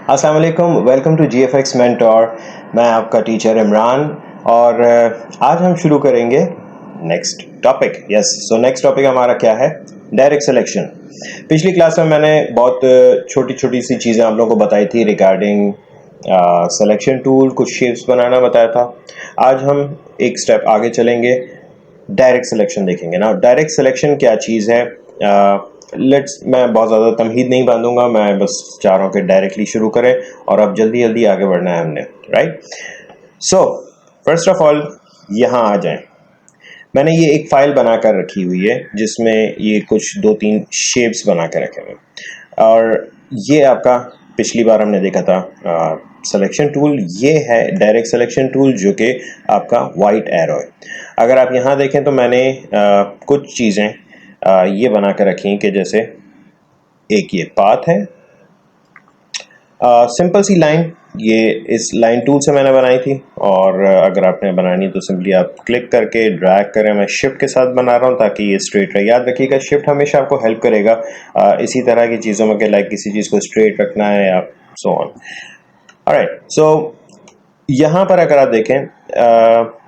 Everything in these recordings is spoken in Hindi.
अस्सलाम वालेकुम, वेलकम टू GFX मेंटोर। मैं आपका टीचर इमरान और आज हम शुरू करेंगे नेक्स्ट टॉपिक। नेक्स्ट टॉपिक हमारा क्या है? Direct selection. पिछली क्लास में मैंने बहुत छोटी छोटी सी चीज़ें आप लोगों को बताई थी रिगार्डिंग सिलेक्शन टूल, कुछ शेप्स बनाना बताया था। आज हम एक स्टेप आगे चलेंगे, डायरेक्ट सिलेक्शन देखेंगे ना। डायरेक्ट सिलेक्शन क्या चीज़ है? मैं बहुत ज़्यादा तमहीद नहीं बांधूंगा, मैं बस चाह रहा हूँ कि डायरेक्टली शुरू करें और अब जल्दी जल्दी आगे बढ़ना है हमने, right? So first of all यहाँ आ जाएं। मैंने ये एक फाइल बना कर रखी हुई है जिसमें ये कुछ 2-3 शेप्स बना कर रखे हुए और ये आपका पिछली बार हमने देखा था सिलेक्शन टूल। ये है डायरेक्ट सिलेक्शन टूल जो कि आपका वाइट एरो है। अगर आप यहाँ देखें तो मैंने कुछ चीज़ें ये बना कर रखी कि जैसे एक ये पाथ है, सिंपल सी लाइन, ये इस लाइन टूल से मैंने बनाई थी। और अगर आपने बनानी तो सिंपली आप क्लिक करके ड्रैग करें। मैं शिफ्ट के साथ बना रहा हूँ ताकि ये स्ट्रेट रहे। याद रखिएगा शिफ्ट हमेशा आपको हेल्प करेगा इसी तरह की चीज़ों में कि लाइक किसी चीज़ को स्ट्रेट रखना है या सो ऑन। ऑलराइट, सो यहाँ पर अगर आप देखें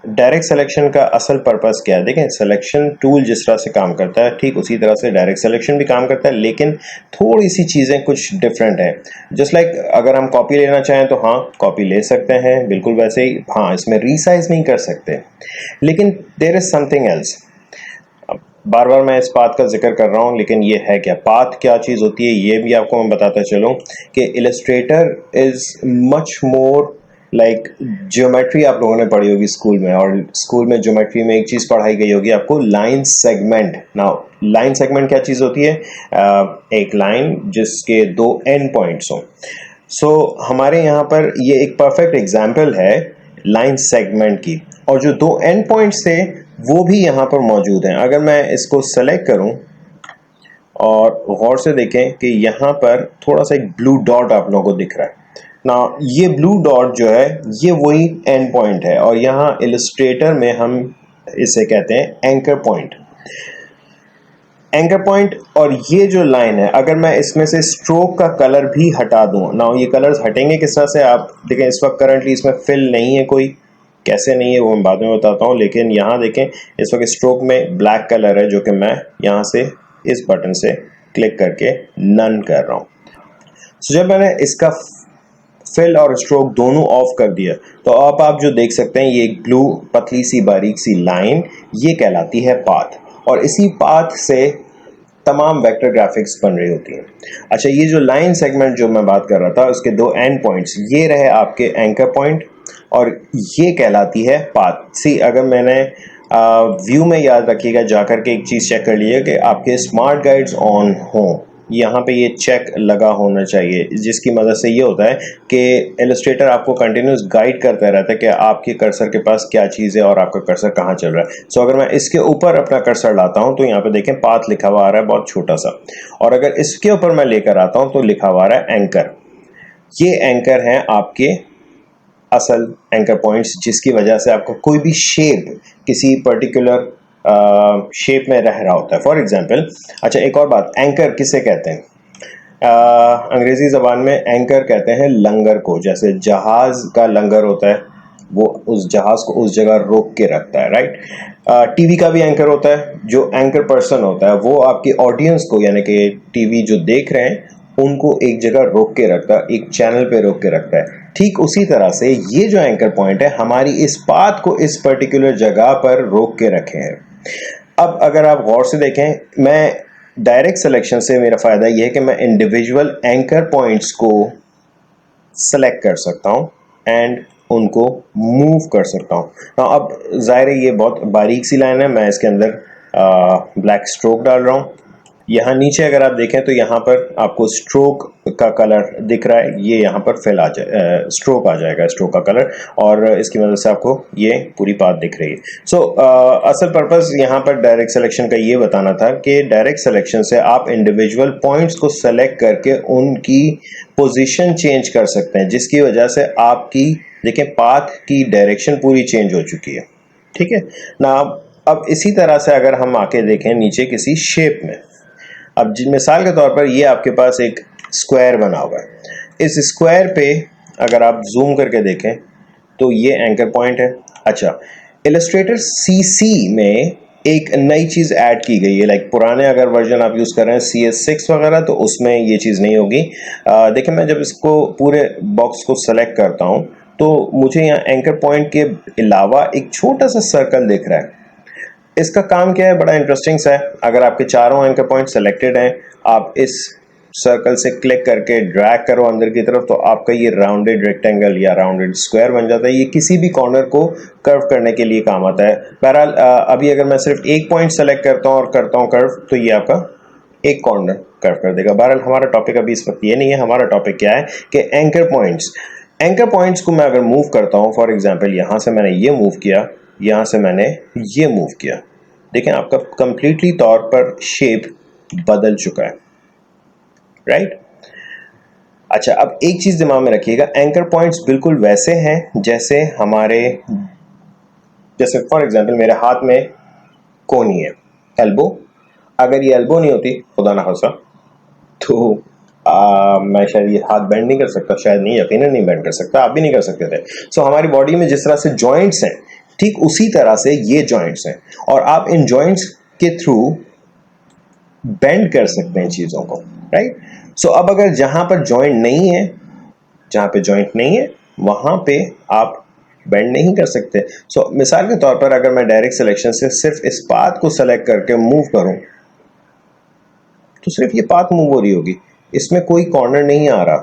डायरेक्ट सिलेक्शन का असल पर्पस क्या है। देखें सिलेक्शन टूल जिस तरह से काम करता है ठीक उसी तरह से डायरेक्ट सिलेक्शन भी काम करता है, लेकिन थोड़ी सी चीज़ें कुछ डिफरेंट है। जस्ट लाइक अगर हम कॉपी लेना चाहें तो हाँ कॉपी ले सकते हैं, बिल्कुल वैसे ही। हाँ, इसमें रीसाइज नहीं कर सकते, लेकिन देयर इज समथिंग एल्स। बार बार मैं इस बात का जिक्र कर रहा हूँ, लेकिन ये है क्या, पाथ क्या चीज़ होती है ये भी आपको मैं बताता चलूँ कि Illustrator is much more like geometry. आप लोगों ने पढ़ी होगी स्कूल में, और स्कूल में ज्योमेट्री में एक चीज़ पढ़ाई गई होगी आपको, line segment. Now line segment क्या चीज़ होती है? एक लाइन जिसके 2 एंड पॉइंट्स हों। सो हमारे यहाँ पर ये एक परफेक्ट एग्जाम्पल है लाइन सेगमेंट की, और जो 2 एंड पॉइंट्स थे वो भी यहाँ पर मौजूद हैं। अगर मैं इसको सेलेक्ट करूँ और गौर से देखें कि यहाँ पर थोड़ा सा एक ब्लू डॉट आप लोगों को दिख रहा है ना। ये ब्लू डॉट जो है ये वही एंड पॉइंट है, और यहाँ इलस्ट्रेटर में हम इसे कहते हैं एंकर पॉइंट। Anchor point. और ये जो लाइन है, अगर मैं इसमें से स्ट्रोक का कलर भी हटा दूं ना, ये कलर्स हटेंगे किस तरह से आप देखें। इस वक्त करंटली इसमें फिल नहीं है कोई, कैसे नहीं है वो मैं बाद में बताता हूँ, लेकिन यहाँ देखें इस वक्त स्ट्रोक में ब्लैक कलर है जो कि मैं यहाँ से इस बटन से क्लिक करके नन कर रहा हूँ। सो जब मैंने इसका फिल और स्ट्रोक दोनों ऑफ कर दिया तो अब आप जो देख सकते हैं ये एक ब्लू पतली सी बारीक सी लाइन, ये कहलाती है पाथ। और इसी पाथ से तमाम वेक्टर ग्राफिक्स बन रही होती हैं। अच्छा, ये जो लाइन सेगमेंट जो मैं बात कर रहा था उसके 2 एंड पॉइंट्स ये रहे आपके एंकर पॉइंट, और ये कहलाती है पाथ। सी अगर मैंने व्यू में, याद रखिएगा जाकर के एक चीज़ चेक कर लीजिए कि आपके स्मार्ट गाइड्स ऑन हों, यहाँ पे ये चेक लगा होना चाहिए, जिसकी मदद से ये होता है कि इलस्ट्रेटर आपको कंटिन्यूस गाइड करता रहता है कि आपके कर्सर के पास क्या चीज़ है और आपका कर्सर कहाँ चल रहा है। सो अगर मैं इसके ऊपर अपना कर्सर लाता हूँ तो यहाँ पे देखें पाथ लिखा हुआ आ रहा है बहुत छोटा सा, और अगर इसके ऊपर मैं लेकर आता हूँ तो लिखा हुआ आ रहा है एंकर। ये एंकर हैं आपके असल एंकर पॉइंट्स, जिसकी वजह से आपको कोई भी शेप किसी पर्टिकुलर शेप में रह रहा होता है। फॉर एग्जाम्पल, अच्छा एक और बात, एंकर किसे कहते हैं? अंग्रेजी ज़बान में एंकर कहते हैं लंगर को। जैसे जहाज़ का लंगर होता है, वो उस जहाज़ को उस जगह रोक के रखता है, राइट? टीवी का भी एंकर होता है, जो एंकर पर्सन होता है वो आपकी ऑडियंस को, यानी कि टीवी जो देख रहे हैं उनको एक जगह रोक के रखता है, एक चैनल पे रोक के रखता है। ठीक उसी तरह से ये जो एंकर पॉइंट है हमारी इस पाथ को इस पर्टिकुलर जगह पर रोक के रखे हैं। अब अगर आप गौर से देखें, मैं डायरेक्ट सिलेक्शन से मेरा फ़ायदा यह है कि मैं इंडिविजुअल एंकर पॉइंट्स को सेलेक्ट कर सकता हूं एंड उनको मूव कर सकता हूं। अब ज़ाहिर है ये बहुत बारीक सी लाइन है, मैं इसके अंदर ब्लैक स्ट्रोक डाल रहा हूं। यहाँ नीचे अगर आप देखें तो यहाँ पर आपको स्ट्रोक का कलर दिख रहा है, ये यहाँ पर फिल आ जाए, स्ट्रोक आ जाएगा, स्ट्रोक का कलर, और इसकी मदद से आपको ये पूरी बात दिख रही है। सो असल पर्पस यहाँ पर डायरेक्ट सिलेक्शन का ये बताना था कि डायरेक्ट सिलेक्शन से आप इंडिविजुअल पॉइंट्स को सेलेक्ट करके उनकी पोजीशन चेंज कर सकते हैं, जिसकी वजह से आपकी देखें पाथ की डायरेक्शन पूरी चेंज हो चुकी है। ठीक है ना। अब इसी तरह से अगर हम आके देखें नीचे किसी शेप में, अब मिसाल के तौर पर ये आपके पास एक स्क्वायर बना हुआ है। इस स्क्वायर पे अगर आप जूम करके देखें तो ये एंकर पॉइंट है। अच्छा, इलस्ट्रेटर सीसी में एक नई चीज़ ऐड की गई है, लाइक पुराने अगर वर्जन आप यूज़ कर रहे हैं CS6 वगैरह तो उसमें ये चीज़ नहीं होगी। देखिए मैं जब इसको पूरे बॉक्स को सेलेक्ट करता हूँ तो मुझे यहाँ एंकर पॉइंट के अलावा एक छोटा सा सर्कल दिख रहा है। इसका काम क्या है, बड़ा इंटरेस्टिंग सा है। अगर आपके चारों एंकर पॉइंट सेलेक्टेड हैं, आप इस सर्कल से क्लिक करके ड्रैग करो अंदर की तरफ तो आपका ये राउंडेड रेक्टेंगल या राउंडेड स्क्वायर बन जाता है। ये किसी भी कॉर्नर को कर्व करने के लिए काम आता है। बहरहाल अभी अगर मैं सिर्फ एक पॉइंट सेलेक्ट करता हूँ और करता हूँ कर्व तो ये आपका एक कॉर्नर कर्व कर देगा। बहरहाल हमारा टॉपिक अभी इस वक्त ये नहीं है। हमारा टॉपिक क्या है कि एंकर पॉइंट्स को मैं अगर मूव करता हूँ, फॉर एग्जाम्पल यहाँ से मैंने ये मूव किया, यहाँ से मैंने ये मूव किया, देखें आपका कंप्लीटली तौर पर शेप बदल चुका है, राइट। अच्छा, अब एक चीज दिमाग में रखिएगा, एंकर पॉइंट्स बिल्कुल वैसे हैं जैसे जैसे फॉर एग्जांपल मेरे हाथ में कोनी है, एल्बो। अगर ये एल्बो नहीं होती, खुदा ना खास्ता, तो मैं शायद ये हाथ बेंड नहीं कर सकता, शायद नहीं, यकीनन नहीं बेंड कर सकता, आप भी नहीं कर सकते थे। सो हमारी बॉडी में जिस तरह से जॉइंट्स हैं, ठीक उसी तरह से ये जॉइंट्स हैं और आप इन जॉइंट्स के थ्रू बेंड कर सकते हैं चीज़ों को, राइट। सो अब अगर जहां पर जॉइंट नहीं है, जहां पे जॉइंट नहीं है वहां पे आप बेंड नहीं कर सकते। सो मिसाल के तौर पर अगर मैं डायरेक्ट सिलेक्शन से सिर्फ इस पाथ को सेलेक्ट करके मूव करूं तो सिर्फ ये पाथ मूव हो रही होगी, इसमें कोई कॉर्नर नहीं आ रहा।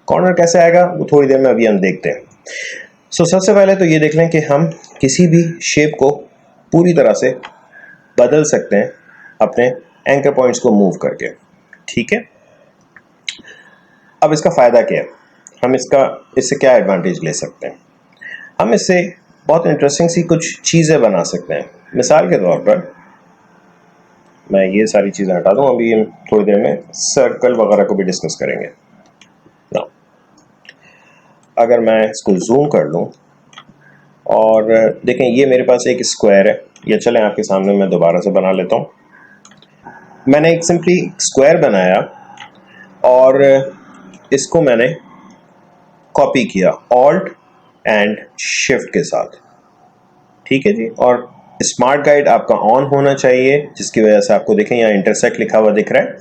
कॉर्नर कैसे आएगा वो थोड़ी देर में अभी हम देखते हैं। सो सबसे पहले तो ये देख लें कि हम किसी भी शेप को पूरी तरह से बदल सकते हैं अपने एंकर पॉइंट्स को मूव करके, ठीक है। अब इसका फ़ायदा क्या है, हम इससे क्या एडवांटेज ले सकते हैं। हम इससे बहुत इंटरेस्टिंग सी कुछ चीज़ें बना सकते हैं। मिसाल के तौर पर मैं ये सारी चीज़ें हटा दूँ, अभी हम थोड़ी देर में सर्कल वगैरह को भी डिस्कस करेंगे ना। अगर मैं इसको जूम कर लूँ और देखें ये मेरे पास एक स्क्वायर है, ये चलें आपके सामने मैं दोबारा से बना लेता हूँ। मैंने एक सिंपली स्क्वायर बनाया और इसको मैंने कॉपी किया ऑल्ट एंड शिफ्ट के साथ, ठीक है जी। और स्मार्ट गाइड आपका ऑन होना चाहिए जिसकी वजह से आपको देखें यहाँ इंटरसेक्ट लिखा हुआ दिख रहा है।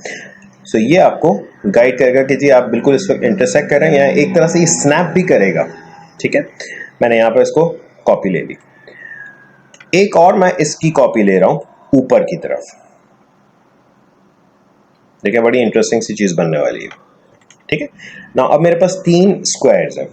सो ये आपको गाइड करेगा कि जी आप बिल्कुल इस वक्त इंटरसेक्ट कर रहे हैं, यहाँ एक तरह से ये स्नैप भी करेगा, ठीक है। मैंने यहाँ पर इसको कॉपी ले ली, एक और मैं इसकी कॉपी ले रहा हूं ऊपर की तरफ। देखिए बड़ी इंटरेस्टिंग सी चीज़ बनने वाली है, ठीक है ना। अब मेरे पास 3 स्क्वायर्स हैं,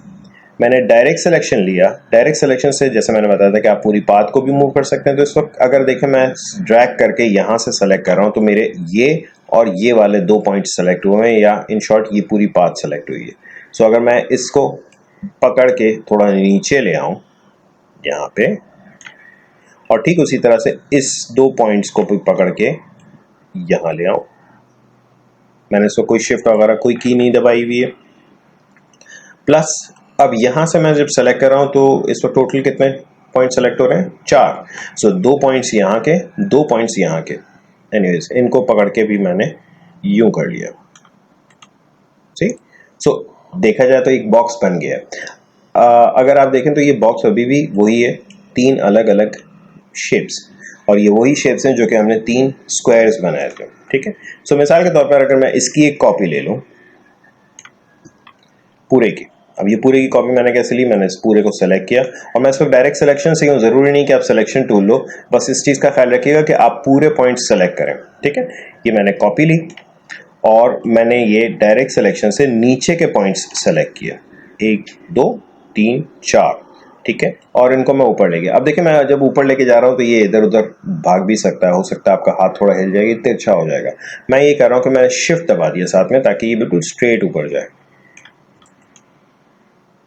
मैंने डायरेक्ट सिलेक्शन लिया। डायरेक्ट सिलेक्शन से जैसे मैंने बताया था कि आप पूरी पाथ को भी मूव कर सकते हैं। तो इस वक्त अगर देखें मैं ड्रैग करके यहाँ से सेलेक्ट कर रहा हूँ तो मेरे ये और ये वाले 2 पॉइंट सेलेक्ट हुए हैं, या इन शॉर्ट ये पूरी पाथ सेलेक्ट हुई है। सो अगर मैं इसको पकड़ के थोड़ा नीचे ले आऊँ यहाँ पे और ठीक उसी तरह से इस 2 पॉइंट्स को भी पकड़ के यहाँ ले आऊँ, मैंने इसको कोई शिफ्ट वगैरह कोई की नहीं दबाई हुई है। प्लस अब यहाँ से मैं जब सेलेक्ट कर रहा हूँ तो इस पर टोटल कितने पॉइंट सेलेक्ट हो रहे हैं, 4। सो 2 पॉइंट्स यहाँ के, 2 पॉइंट्स यहाँ के, एनीवेज इनको पकड़ के भी मैंने यूं कर लिया, ठीक। सो देखा जाए तो एक बॉक्स बन गया। अगर आप देखें तो ये बॉक्स अभी भी वही है, 3 अलग अलग शेप्स, और ये वही शेप्स हैं जो कि हमने 3 स्क्वायर्स बनाए थे, ठीक है। सो मिसाल के तौर पर अगर मैं इसकी एक कॉपी ले लूँ पूरे की, अब ये पूरे की कॉपी मैंने कैसे ली, मैंने इस पूरे को सेलेक्ट किया और मैं इस पर डायरेक्ट सिलेक्शन से हूँ, ज़रूरी नहीं कि आप सिलेक्शन टूल लो, बस इस चीज़ का ख्याल रखिएगा कि आप पूरे पॉइंट सेलेक्ट करें, ठीक है। ये मैंने कॉपी ली और मैंने ये डायरेक्ट सिलेक्शन से नीचे के पॉइंट्स सेलेक्ट किए, 1 2 3 4, ठीक है, और इनको मैं ऊपर ले गया। अब देखिए मैं जब ऊपर लेके जा रहा हूँ तो ये इधर उधर भाग भी सकता है, हो सकता है आपका हाथ थोड़ा हिल जाएगा, तिरछा हो जाएगा। मैं ये कर रहा हूँ कि मैंने शिफ्ट दबा दिया साथ में ताकि ये बिल्कुल स्ट्रेट ऊपर जाए,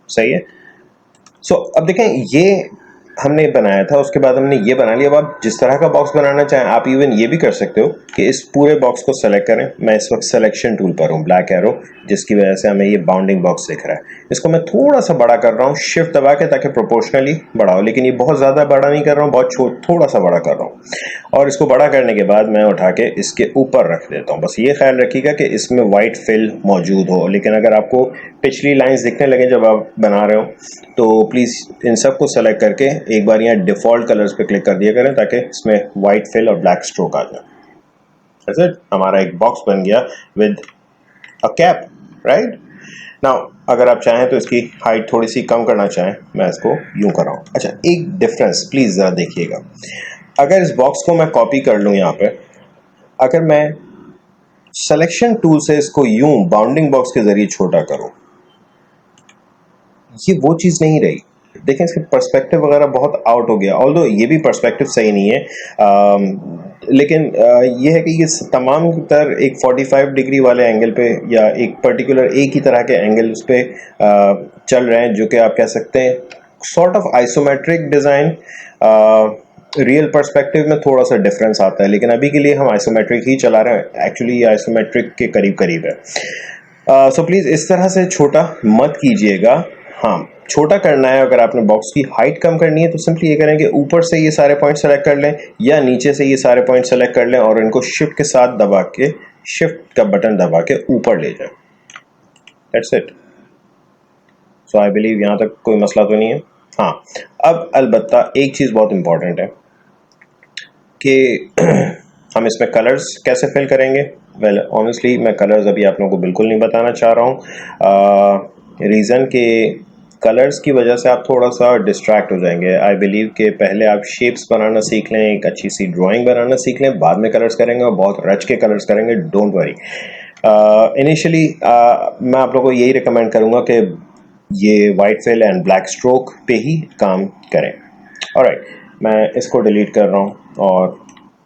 सही है। सो अब देखें ये हमने बनाया था, उसके बाद हमने ये बना लिया। अब आप जिस तरह का बॉक्स बनाना चाहें, आप इवन ये भी कर सकते हो कि इस पूरे बॉक्स को सेलेक्ट करें। मैं इस वक्त सिलेक्शन टूल पर हूँ, ब्लैक एरो, जिसकी वजह से हमें ये बाउंडिंग बॉक्स दिख रहा है। इसको मैं थोड़ा सा बड़ा कर रहा हूँ शिफ्ट दबा के, ताकि प्रोपोर्शनली बड़ा हो, लेकिन ये बहुत ज़्यादा बड़ा नहीं कर रहा हूँ, बहुत थोड़ा सा बड़ा कर रहा हूँ। और इसको बड़ा करने के बाद मैं उठा के इसके ऊपर रख देता हूँ। बस ये ख्याल रखिएगा कि इसमें वाइट फिल मौजूद हो, लेकिन अगर आपको पिछली लाइंस दिखने लगे जब आप बना रहे हो, तो प्लीज़ इन सब को सेलेक्ट करके एक बार यहाँ डिफ़ॉल्ट कलर्स पे क्लिक कर दिया करें, ताकि इसमें वाइट फिल और ब्लैक स्ट्रोक आ जाए। That's it, हमारा एक बॉक्स बन गया with a cap, right. Now अगर आप चाहें तो इसकी हाइट थोड़ी सी कम करना चाहें, मैं इसको यूं कर रहा हूँ। अच्छा, एक डिफरेंस प्लीज़ ज़रा देखिएगा। अगर इस बॉक्स को मैं कॉपी कर लूँ यहाँ पे, अगर मैं सिलेक्शन टूल से इसको यूं बाउंडिंग बॉक्स के ज़रिए छोटा करूँ, ये वो चीज़ नहीं रही। देखें, इसके पर्सपेक्टिव वगैरह बहुत आउट हो गया, ऑल्दो ये भी पर्सपेक्टिव सही नहीं है, लेकिन ये है कि ये तमाम तर एक 45 डिग्री वाले एंगल पे, या एक पर्टिकुलर एक ही तरह के एंगल उस पे चल रहे हैं, जो कि आप कह सकते हैं sort of isometric design. Real perspective में थोड़ा सा डिफरेंस आता है, लेकिन अभी के लिए हम आइसोमेट्रिक ही चला रहे हैं। एक्चुअली ये आइसोमेट्रिक के करीब करीब है। सो प्लीज़ इस तरह से छोटा मत कीजिएगा। हाँ, छोटा करना है, अगर आपने बॉक्स की हाइट कम करनी है तो सिंपली ये करें कि ऊपर से ये सारे पॉइंट सेलेक्ट कर लें, या नीचे से ये सारे पॉइंट सेलेक्ट कर लें और इनको शिफ्ट के साथ दबा के, शिफ्ट का बटन दबा के ऊपर ले जाएं। That's it. So I believe यहाँ तक कोई मसला तो नहीं है। हाँ, अब अलबत्ता एक चीज़ बहुत इंपॉर्टेंट है कि हम इसमें कलर्स कैसे फिल करेंगे। वेल ऑनेस्टली मैं कलर्स अभी आप लोगों को बिल्कुल नहीं बताना चाह रहा हूँ। रीज़न के कलर्स की वजह से आप थोड़ा सा डिस्ट्रैक्ट हो जाएंगे। आई बिलीव कि पहले आप शेप्स बनाना सीख लें, एक अच्छी सी ड्राइंग बनाना सीख लें, बाद में कलर्स करेंगे, और बहुत रच के कलर्स करेंगे। Don't worry. इनिशियली मैं आप लोगों को यही रिकमेंड करूँगा कि ये white fill and black stroke पे ही काम करें। ऑलराइट, मैं इसको डिलीट कर रहा हूँ और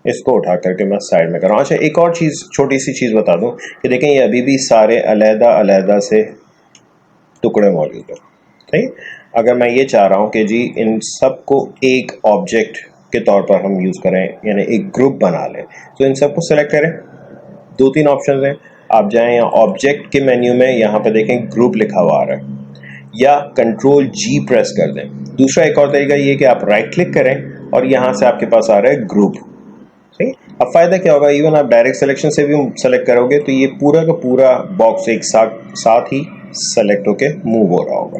इसको उठा करके मैं साइड में कर रहा हूँ। अच्छा, एक और चीज़, छोटी सी चीज़ बता दूँ कि देखें, ये अभी भी सारे अलहदा अलहदा से टुकड़े मौजूद हैं। ठीक, अगर मैं ये चाह रहा हूँ कि जी इन सब को एक ऑब्जेक्ट के तौर पर हम यूज़ करें, यानी एक ग्रुप बना लें, तो इन सब को सेलेक्ट करें। 2-3 ऑप्शन हैं, आप जाएं यहाँ ऑब्जेक्ट के मेन्यू में, यहाँ पे देखें ग्रुप लिखा हुआ आ रहा है, या कंट्रोल जी प्रेस कर दें। दूसरा एक और तरीका ये कि आप राइट क्लिक करें और यहाँ से आपके पास आ रहा है ग्रुप। ठीक, अब फ़ायदा क्या होगा, इवन आप डायरेक्ट सिलेक्शन से भी सेलेक्ट करोगे तो ये पूरा का पूरा बॉक्स एक साथ ही सेलेक्ट होके मूव हो रहा होगा।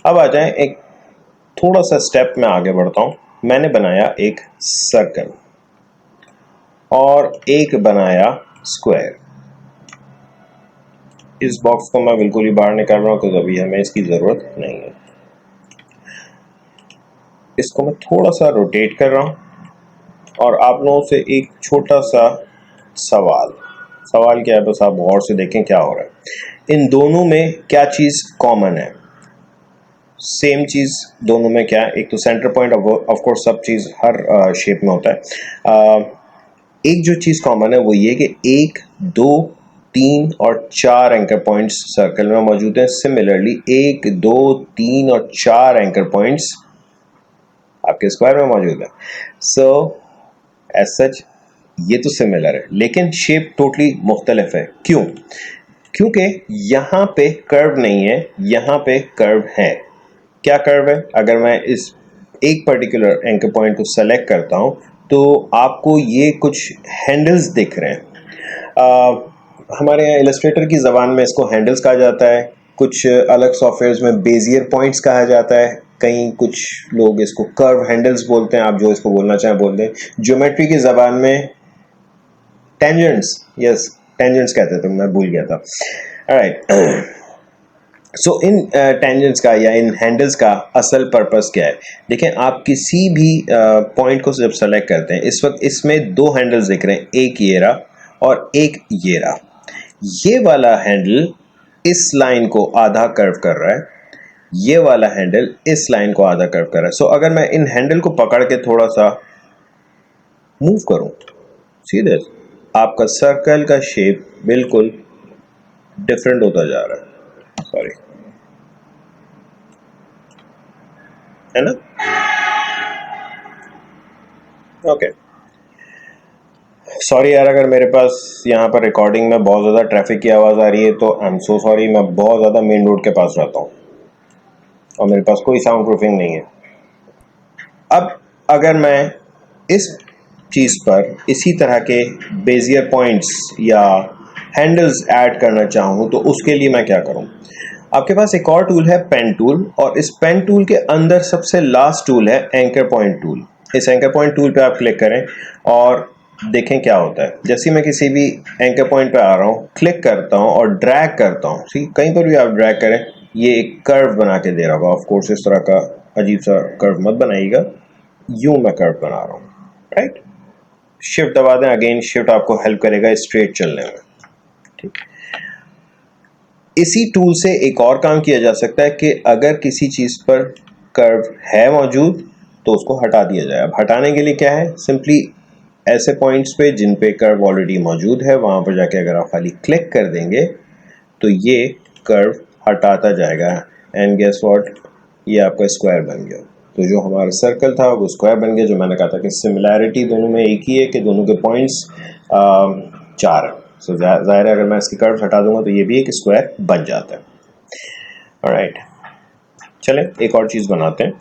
अब आ जाएं, एक थोड़ा सा स्टेप में आगे बढ़ता हूँ। मैंने बनाया एक सर्कल और एक बनाया स्क्वायर। इस बॉक्स को मैं बिल्कुल ही बाहर निकाल रहा हूँ क्योंकि अभी हमें इसकी ज़रूरत नहीं है। इसको मैं थोड़ा सा रोटेट कर रहा हूँ और आप लोगों से एक छोटा सा सवाल क्या है, बस आप गौर से देखें क्या हो रहा है। इन दोनों में क्या चीज़ कॉमन है? सेम चीज़ दोनों में क्या है? एक तो सेंटर पॉइंट, ऑफ कोर्स सब चीज़ हर शेप में होता है। एक जो चीज़ कॉमन है वो ये कि 1, 2, 3 और 4 एंकर पॉइंट्स सर्कल में मौजूद हैं। सिमिलरली 1, 2, 3 और 4 एंकर पॉइंट्स आपके स्क्वायर में मौजूद है। सो एज सच ये तो सिमिलर है, लेकिन शेप टोटली मुख्तलिफ है। क्यों? क्योंकि यहाँ पे कर्व नहीं है, यहाँ पे कर्व है। क्या कर्व है? अगर मैं इस एक पर्टिकुलर एंकर पॉइंट को सेलेक्ट करता हूँ तो आपको ये कुछ हैंडल्स दिख रहे हैं। हमारे यहाँ इलस्ट्रेटर की ज़बान में इसको हैंडल्स कहा जाता है, कुछ अलग सॉफ्टवेयर्स में बेजियर पॉइंट्स कहा जाता है, कहीं कुछ लोग इसको कर्व हैंडल्स बोलते हैं। आप जो इसको बोलना चाहें बोल दें। ज्योमेट्री की ज़बान में टेंजेंट्स, यस टेंजेंट्स कहते थे, मैं भूल गया था। ऑलराइट, सो इन टेंजेंट्स का या इन हैंडल्स का असल पर्पस क्या है? देखें, आप किसी भी पॉइंट को जब सेलेक्ट करते हैं, इस वक्त इसमें 2 हैंडल्स दिख रहे हैं, एक ये रहा और एक ये रहा। ये वाला हैंडल इस लाइन को आधा कर्व कर रहा है, ये वाला हैंडल इस लाइन को आधा कर्व कर रहा है। सो अगर मैं इन हैंडल को पकड़ के थोड़ा सा मूव करूं, सीधे आपका सर्कल का शेप बिल्कुल डिफरेंट होता जा रहा है। सॉरी, है ना? ओके, सॉरी यार, अगर मेरे पास यहाँ पर रिकॉर्डिंग में बहुत ज़्यादा ट्रैफिक की आवाज़ आ रही है तो आई एम सो सॉरी। मैं बहुत ज़्यादा मेन रोड के पास रहता हूँ और मेरे पास कोई साउंड प्रूफिंग नहीं है। अब अगर मैं इस चीज़ पर इसी तरह के बेजियर पॉइंट्स या हैंडल्स ऐड करना चाहूँ तो उसके लिए मैं क्या करूँ? आपके पास एक और टूल है पेन टूल, और इस पेन टूल के अंदर सबसे लास्ट टूल है एंकर पॉइंट टूल। इस एंकर पॉइंट टूल पे आप क्लिक करें और देखें क्या होता है। जैसे मैं किसी भी एंकर पॉइंट पे आ रहा हूँ, क्लिक करता हूँ और ड्रैग करता हूँ। सी, कहीं पर भी आप ड्रैग करें ये एक कर्व बना के दे रहा होगा। ऑफ कोर्स इस तरह का अजीब सा कर्व मत बनाइएगा, यूं मैं कर्व बना रहा हूँ, राइट। शिफ्ट दबा दें, अगेन शिफ्ट आपको हेल्प करेगा स्ट्रेट चलने में, ठीक। इसी टूल से एक और काम किया जा सकता है कि अगर किसी चीज पर कर्व है मौजूद तो उसको हटा दिया जाए। अब हटाने के लिए क्या है, सिंपली ऐसे पॉइंट्स पे जिन पे कर्व ऑलरेडी मौजूद है वहां पर जाके अगर आप खाली क्लिक कर देंगे तो ये कर्व हटाता जाएगा। एंड गेस व्हाट, ये आपका स्क्वायर बन गया। तो जो हमारा सर्कल था वो स्क्वायर बन गया। जो मैंने कहा था कि सिमिलैरिटी दोनों में एक ही है कि दोनों के पॉइंट्स 4 है। सो जाहिर है अगर मैं इसकी कर्व हटा दूंगा तो ये भी एक स्क्वायर बन जाता है। ऑलराइट, चलें एक और चीज़ बनाते हैं।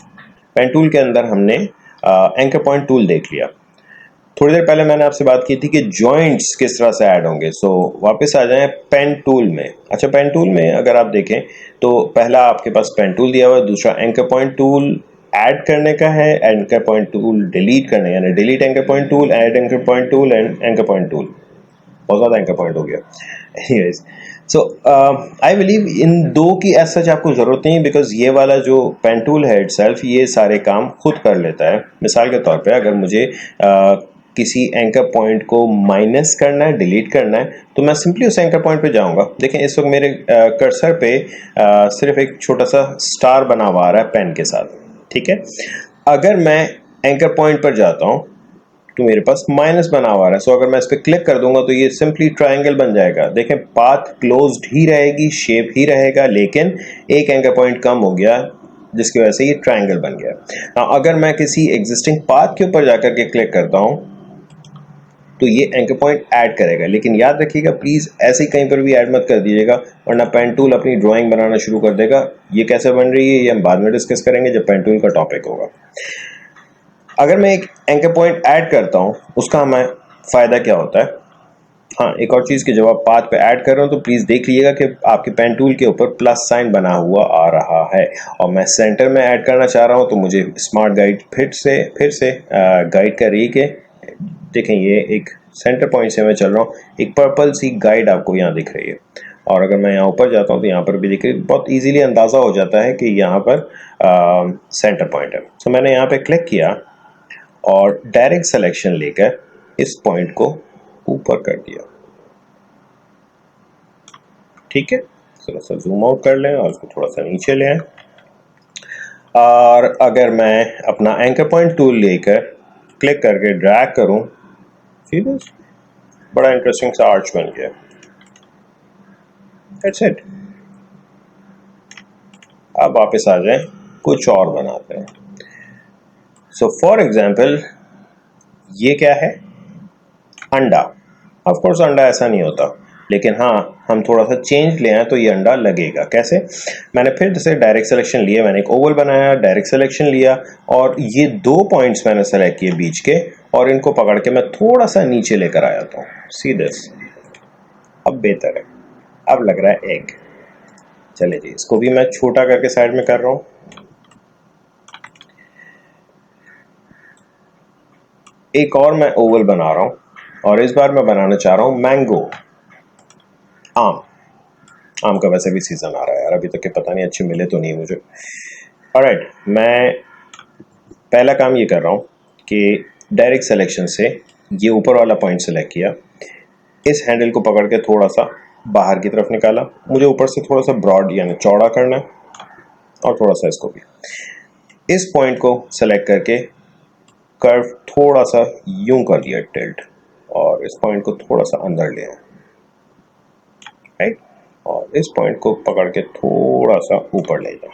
पेन टूल के अंदर हमने एंकर पॉइंट टूल देख लिया। थोड़ी देर पहले मैंने आपसे बात की थी कि जॉइंट्स किस तरह से ऐड होंगे। सो वापस आ जाएं पेन टूल में। अच्छा, पेन टूल में अगर आप देखें तो पहला आपके पास पेन टूल दिया हुआ है, दूसरा एंकर पॉइंट टूल ऐड करने का है, एंकर पॉइंट टूल डिलीट करने, यानी delete anchor point tool, add anchor point tool and anchor point tool. बहुत ज़्यादा एंकर पॉइंट हो गया। Anyways, so I believe in दो की एज सच आपको ज़रूरत नहीं, बिकॉज ये वाला जो पेन टूल है इटसेल्फ ये सारे काम खुद कर लेता है। मिसाल के तौर पे अगर मुझे किसी एंकर पॉइंट को माइनस करना है, डिलीट करना है, तो मैं सिंपली उस एंकर पॉइंट पे जाऊंगा। देखें इस वक्त मेरे कर्सर पे सिर्फ एक छोटा सा स्टार बना हुआ आ रहा है पेन के साथ, ठीक है। अगर मैं एंकर पॉइंट पर जाता हूं तो मेरे पास माइनस बना हुआ है। सो अगर मैं इस पर क्लिक कर दूंगा तो ये सिंपली ट्रायंगल बन जाएगा। देखें पाथ क्लोज्ड ही रहेगी, शेप ही रहेगा, लेकिन एक एंकर पॉइंट कम हो गया जिसकी वजह से ये ट्रायंगल बन गया। Now, अगर मैं किसी एग्जिस्टिंग पाथ के ऊपर जाकर के क्लिक करता हूं तो ये एंकर पॉइंट ऐड करेगा, लेकिन याद रखिएगा प्लीज ऐसे ही कहीं पर भी ऐड मत कर दीजिएगा वरना पेन टूल अपनी ड्राइंग बनाना शुरू कर देगा। ये कैसे बन रही है ये हम बाद में डिस्कस करेंगे जब पेन टूल का टॉपिक होगा। अगर मैं एक एंकर पॉइंट ऐड करता हूं उसका हमें फायदा क्या होता है। हाँ, एक और चीज की जब आप पाथ पे ऐड कर रहे हो तो प्लीज देख लीजिएगा कि आपके पेन टूल के ऊपर प्लस साइन बना हुआ आ रहा है। और मैं सेंटर में ऐड करना चाह रहा हूं तो मुझे स्मार्ट गाइड फिर से गाइड कर रही है कि देखें ये एक सेंटर पॉइंट से मैं चल रहा हूँ, एक पर्पल सी गाइड आपको यहाँ दिख रही है। और अगर मैं यहाँ ऊपर जाता हूँ तो यहाँ पर भी देखिए बहुत इजीली अंदाज़ा हो जाता है कि यहाँ पर सेंटर पॉइंट है। तो मैंने यहाँ पे क्लिक किया और डायरेक्ट सिलेक्शन लेकर इस पॉइंट को ऊपर कर दिया, ठीक है। थोड़ा सा जूम आउट कर लें और उसको थोड़ा सा नीचे ले आए। और अगर मैं अपना एंकर पॉइंट टूल लेकर क्लिक करके ड्रैग करूं, सीधे बड़ा इंटरेस्टिंग सा आर्च बन गया। That's it. अब वापस आ जाएं, कुछ और बनाते हैं। सो फॉर एग्जाम्पल ये क्या है, अंडा। ऑफ कोर्स अंडा ऐसा नहीं होता, लेकिन हाँ हम थोड़ा सा चेंज ले आए तो ये अंडा लगेगा। कैसे, मैंने फिर जैसे डायरेक्ट सिलेक्शन लिया, मैंने एक ओवल बनाया, डायरेक्ट सिलेक्शन लिया और ये 2 पॉइंट्स मैंने सेलेक्ट किए बीच के और इनको पकड़ के मैं थोड़ा सा नीचे लेकर आया था। सी दिस, अब बेहतर है, अब लग रहा है एग। चले जी, इसको भी मैं छोटा करके साइड में कर रहा हूँ। एक और मैं ओवल बना रहा हूँ और इस बार मैं बनाना चाह रहा हूँ मैंगो, आम। आम का वैसे भी सीजन आ रहा है यार, अभी तक के पता नहीं अच्छे मिले तो नहीं मुझे। ऑलराइट, मैं पहला काम ये कर रहा हूँ कि डायरेक्ट सिलेक्शन से ये ऊपर वाला पॉइंट सेलेक्ट किया, इस हैंडल को पकड़ के थोड़ा सा बाहर की तरफ निकाला, मुझे ऊपर से थोड़ा सा ब्रॉड यानी चौड़ा करना है और थोड़ा सा इसको भी। इस पॉइंट को सेलेक्ट करके कर्व थोड़ा सा यूं कर दिया टिल्ट और इस पॉइंट को थोड़ा सा अंदर ले आया, राइट। और इस पॉइंट को पकड़ के थोड़ा सा ऊपर ले जाओ,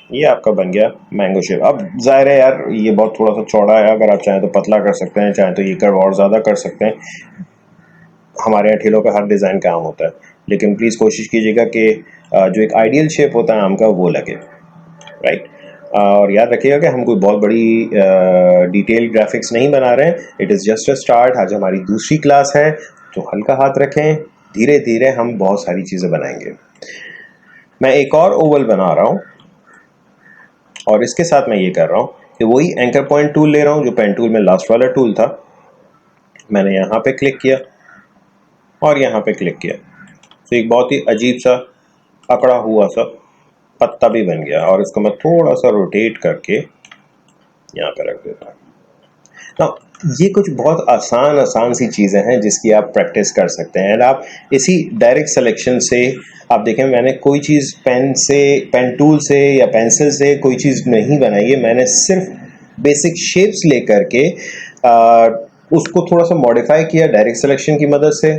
ये आपका बन गया मैंगो शेप। अब जाहिर है यार ये बहुत थोड़ा सा चौड़ा है, अगर आप चाहें तो पतला कर सकते हैं, चाहें तो ये कर्व और ज़्यादा कर सकते हैं। हमारे यहाँ ठेलों पे हर डिज़ाइन का आम होता है, लेकिन प्लीज़ कोशिश कीजिएगा कि जो एक आइडियल शेप होता है आम का वो लगे, राइट। और याद रखिएगा कि हम कोई बहुत बड़ी डिटेल ग्राफिक्स नहीं बना रहे हैं, it is just a start. आज हमारी दूसरी क्लास है, तो हल्का हाथ रखें, धीरे धीरे हम बहुत सारी चीज़ें बनाएंगे। मैं एक और ओवल बना रहा हूँ और इसके साथ मैं ये कर रहा हूँ कि वही एंकर पॉइंट टूल ले रहा हूँ जो पेन टूल में लास्ट वाला टूल था। मैंने यहाँ पे क्लिक किया और यहाँ पे क्लिक किया, तो एक बहुत ही अजीब सा अकड़ा हुआ सा पत्ता भी बन गया, और इसको मैं थोड़ा सा रोटेट करके यहाँ पे रख देता हूँ। ना ये कुछ बहुत आसान सी चीज़ें हैं जिसकी आप प्रैक्टिस कर सकते हैं। एंड आप इसी डायरेक्ट सिलेक्शन से, आप देखें मैंने कोई चीज़ पेन टूल से या पेंसिल से कोई चीज़ नहीं बनाई है, मैंने सिर्फ बेसिक शेप्स लेकर के उसको थोड़ा सा मॉडिफाई किया डायरेक्ट सिलेक्शन की मदद से,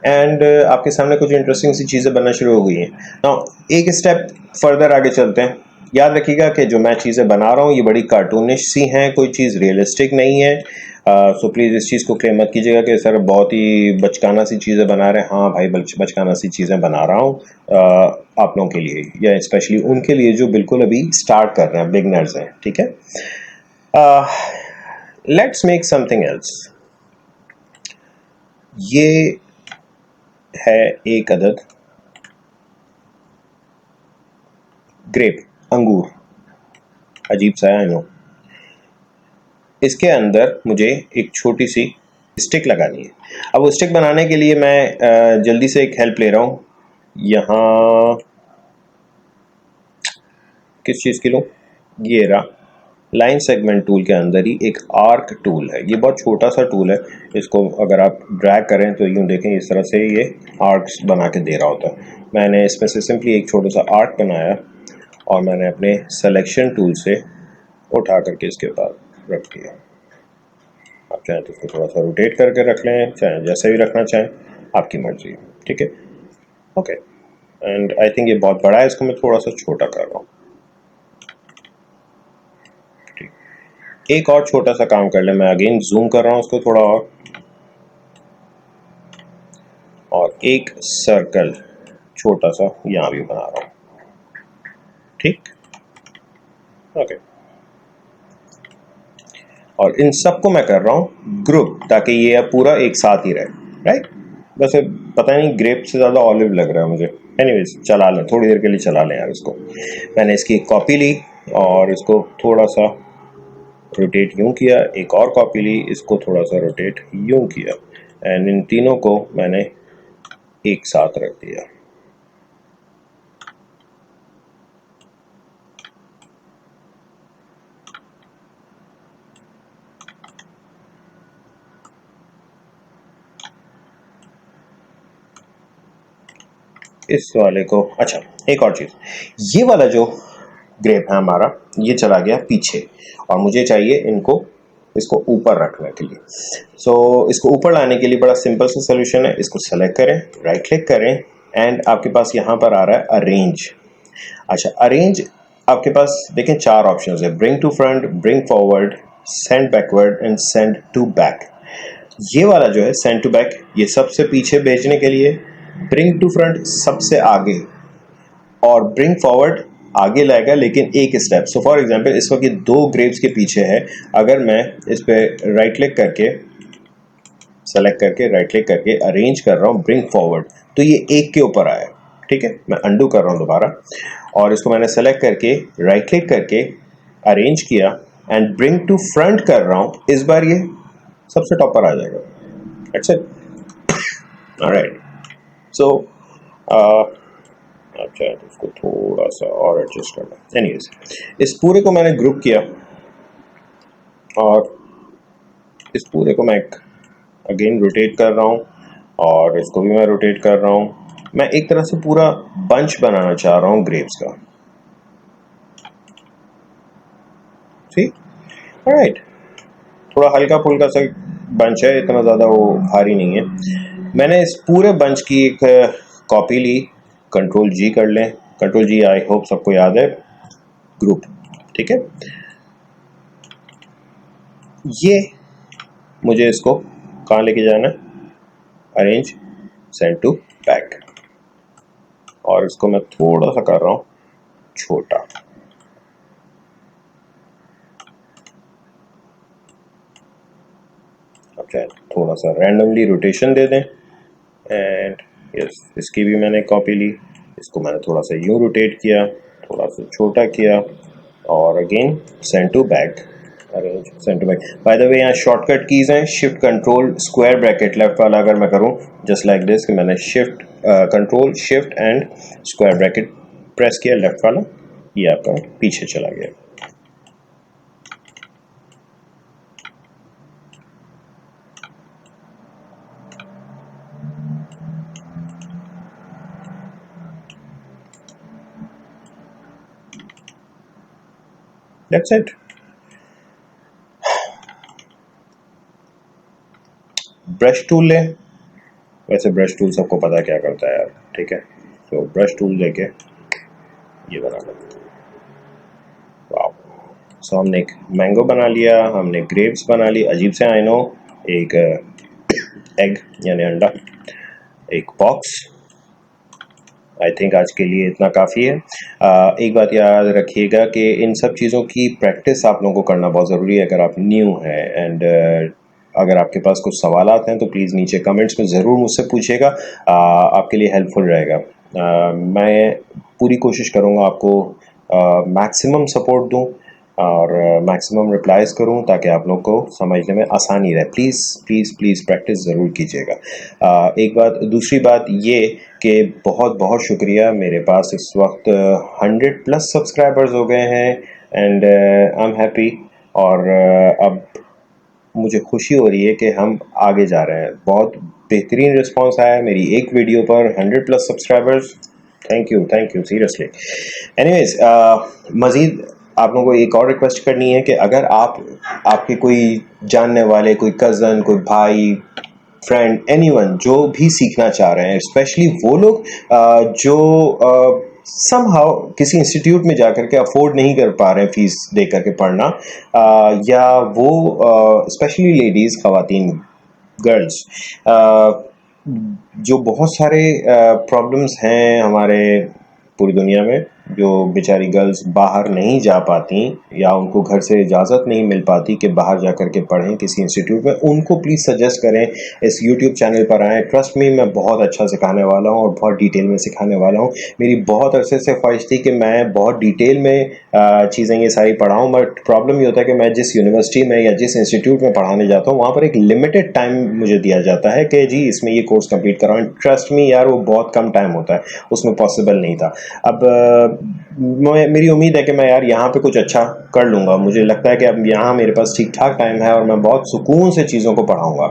एंड आपके सामने कुछ इंटरेस्टिंग सी चीज़ें बनना शुरू हो गई हैं। नाउ एक स्टेप फर्दर आगे चलते हैं। याद रखिएगा कि जो मैं चीज़ें बना रहा हूँ ये बड़ी कार्टूनिश सी हैं, कोई चीज़ रियलिस्टिक नहीं है। सो प्लीज़ इस चीज़ को क्लेम मत कीजिएगा कि सर बहुत ही बचकाना सी चीज़ें बना रहे हैं। हाँ भाई, बचकाना सी चीज़ें बना रहा हूँ आप लोगों के लिए, या स्पेशली उनके लिए जो बिल्कुल अभी स्टार्ट कर रहे हैं, बिगनर्स हैं, ठीक है। Let's make something else. ये है एक अदद ग्रेप, अंगूर, अजीब सा है आई नो। इसके अंदर मुझे एक छोटी सी स्टिक लगानी है। अब वो स्टिक बनाने के लिए मैं जल्दी से एक हेल्प ले रहा हूँ। यहाँ किस चीज़ की लूँ, ये रहा लाइन सेगमेंट टूल के अंदर ही एक आर्क टूल है। ये बहुत छोटा सा टूल है, इसको अगर आप ड्रैग करें तो यूँ देखें इस तरह से ये आर्क्स बना के दे रहा होता है। मैंने इसमें से सिंपली एक छोटा सा आर्क बनाया और मैंने अपने सिलेक्शन टूल से उठा करके इसके बाद रख दिया। आप चाहें तो इसको थोड़ा सा रोटेट करके रख लें, चाहे जैसे भी रखना चाहें, आपकी मर्जी, ठीक है। ओके, एंड आई थिंक ये बहुत बड़ा है, इसको मैं थोड़ा सा छोटा कर रहा हूँ। एक और छोटा सा काम कर ले, मैं अगेन जूम कर रहा हूँ उसको थोड़ा और एक सर्कल छोटा सा यहाँ भी बना रहा हूँ, ठीक, ओके। और इन सबको मैं कर रहा हूँ ग्रुप, ताकि ये पूरा एक साथ ही रहे, राइट। वैसे पता नहीं ग्रेप से ज़्यादा ऑलिव लग रहा है मुझे। एनीवेज चला लें, थोड़ी देर के लिए चला लें यार इसको। मैंने इसकी कॉपी ली और इसको थोड़ा सा रोटेट यूँ किया, एक और कॉपी ली, इसको थोड़ा सा रोटेट यूँ किया, एंड इन तीनों को मैंने एक साथ रख दिया। इस वाले को, अच्छा एक और चीज़, ये वाला जो ग्रेप है हमारा ये चला गया पीछे, और मुझे चाहिए इसको ऊपर रखने के लिए। सो इसको ऊपर लाने के लिए बड़ा सिंपल सा सोल्यूशन है, इसको सेलेक्ट करें, राइट क्लिक करें, एंड आपके पास यहाँ पर आ रहा है अरेंज। अच्छा, अरेंज आपके पास देखें 4 ऑप्शंस है, bring to front, bring forward, send backward and send to back. ये वाला जो है सेंड टू बैक, ये सबसे पीछे भेजने के लिए, ब्रिंग टू फ्रंट सबसे आगे, और ब्रिंग फॉरवर्ड आगे लाएगा लेकिन एक स्टेप। सो फॉर एग्जांपल इस वक्त ये 2 ग्रेप्स के पीछे है, अगर मैं इस पे राइट क्लिक करके सेलेक्ट करके राइट क्लिक करके अरेंज कर रहा हूँ ब्रिंग फॉरवर्ड, तो ये एक के ऊपर आया, ठीक है। मैं अंडू कर रहा हूँ दोबारा, और इसको मैंने सेलेक्ट करके राइट क्लिक करके अरेंज किया एंड ब्रिंग टू फ्रंट कर रहा हूँ, इस बार ये सबसे टॉप पर आ जाएगा। That's it, alright. सो अच्छा तो इसको थोड़ा सा और एडजस्ट करना। एनीवेज, इस पूरे को मैंने ग्रुप किया और इस पूरे को मैं अगेन रोटेट कर रहा हूँ, और इसको भी मैं रोटेट कर रहा हूँ। मैं एक तरह से पूरा बंच बनाना चाह रहा हूँ ग्रेप्स का, ठीक, ऑलराइट। थोड़ा हल्का फुल्का सा बंच है, इतना ज़्यादा वो भारी नहीं है। मैंने इस पूरे बंच की एक कॉपी ली, कंट्रोल जी कर लें, कंट्रोल जी, आई होप सबको याद है, ग्रुप, ठीक है। ये मुझे इसको कहाँ लेके जाना है, अरेंज सेंड टू बैक, और इसको मैं थोड़ा सा कर रहा हूँ छोटा। अच्छा, थोड़ा सा रैंडमली रोटेशन दे दें, एंड यस, इसकी भी मैंने कॉपी ली, इसको मैंने थोड़ा सा यूं रोटेट किया, थोड़ा सा छोटा किया, और again send to back, arrange send to back. By the way यहाँ शॉर्टकट कीज हैं, shift control square bracket left वाला अगर मैं करूँ जस्ट लाइक दिस, कि मैंने shift control shift and square bracket press किया लेफ्ट वाला, ये आपका पीछे चला गया। That's it. ब्रश टूल लें, वैसे ब्रश टूल सबको पता क्या करता है यार, ठीक है। तो ब्रश टूल लेके ये बना लें। वाह, सो हमने एक मैंगो बना लिया, हमने ग्रेप्स बना ली, अजीब से आई नो, एक एग यानी अंडा, एक बॉक्स। आई थिंक आज के लिए इतना काफ़ी है। एक बात याद रखिएगा कि इन सब चीज़ों की प्रैक्टिस आप लोगों को करना बहुत ज़रूरी है अगर आप न्यू हैं, एंड अगर आपके पास कुछ सवालात हैं तो प्लीज़ नीचे कमेंट्स में ज़रूर मुझसे पूछिएगा, आपके लिए हेल्पफुल रहेगा। मैं पूरी कोशिश करूँगा आपको मैक्सिमम सपोर्ट दूँ और मैक्सिमम रिप्लाईज करूं ताकि आप लोग को समझने में आसानी रहे। प्लीज़ प्लीज़ प्लीज़ प्रैक्टिस ज़रूर कीजिएगा। एक बात, दूसरी बात ये कि बहुत बहुत शुक्रिया, मेरे पास इस वक्त 100+ सब्सक्राइबर्स हो गए हैं, एंड आई एम हैप्पी, और अब मुझे खुशी हो रही है कि हम आगे जा रहे हैं। बहुत बेहतरीन रिस्पांस आया है मेरी एक वीडियो पर, 100+ subscribers, thank you seriously. Anyways, मज़ीद आप लोगों को एक और रिक्वेस्ट करनी है कि अगर आपके कोई जानने वाले, कोई कज़न, कोई भाई, फ्रेंड, एनीवन जो भी सीखना चाह रहे हैं, स्पेशली वो लोग जो समहाउ किसी इंस्टीट्यूट में जाकर के अफोर्ड नहीं कर पा रहे हैं फीस दे करके पढ़ना, या वो स्पेशली लेडीज़, ख़वातीन, गर्ल्स, जो बहुत सारे प्रॉब्लम्स हैं हमारे पूरी दुनिया में, जो बेचारी गर्ल्स बाहर नहीं जा पाती या उनको घर से इजाज़त नहीं मिल पाती कि बाहर जा कर के पढ़ें किसी इंस्टीट्यूट में, उनको प्लीज़ सजेस्ट करें, इस YouTube चैनल पर आएँ। ट्रस्ट मी, मैं बहुत अच्छा सिखाने वाला हूँ और बहुत डिटेल में सिखाने वाला हूँ। मेरी बहुत अरसे से ख्वाहिश थी कि मैं बहुत डिटेल में चीज़ें ये सारी पढ़ाऊँ, बट प्रॉब्लम ये होता है कि मैं जिस यूनिवर्सिटी में या जिस इंस्टीट्यूट में पढ़ाने जाता हूँ वहाँ पर एक लिमिटेड टाइम मुझे दिया जाता है कि जी इसमें ये कोर्स कंप्लीट कराएं। ट्रस्ट मी यार, वो बहुत कम टाइम होता है, उसमें पॉसिबल नहीं था। अब मेरी उम्मीद है कि मैं यार यहाँ पे कुछ अच्छा कर लूँगा। मुझे लगता है कि अब यहाँ मेरे पास ठीक ठाक टाइम है और मैं बहुत सुकून से चीज़ों को पढ़ाऊँगा,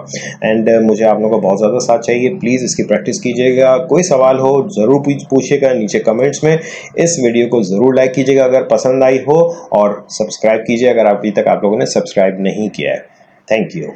एंड मुझे आप लोगों का बहुत ज़्यादा साथ चाहिए। प्लीज़ इसकी प्रैक्टिस कीजिएगा। कोई सवाल हो ज़रूर पूछिएगा नीचे कमेंट्स में। इस वीडियो को ज़रूर लाइक कीजिएगा अगर पसंद आई हो, और सब्सक्राइब कीजिए अगर अभी तक आप लोगों ने सब्सक्राइब नहीं किया है। Thank you.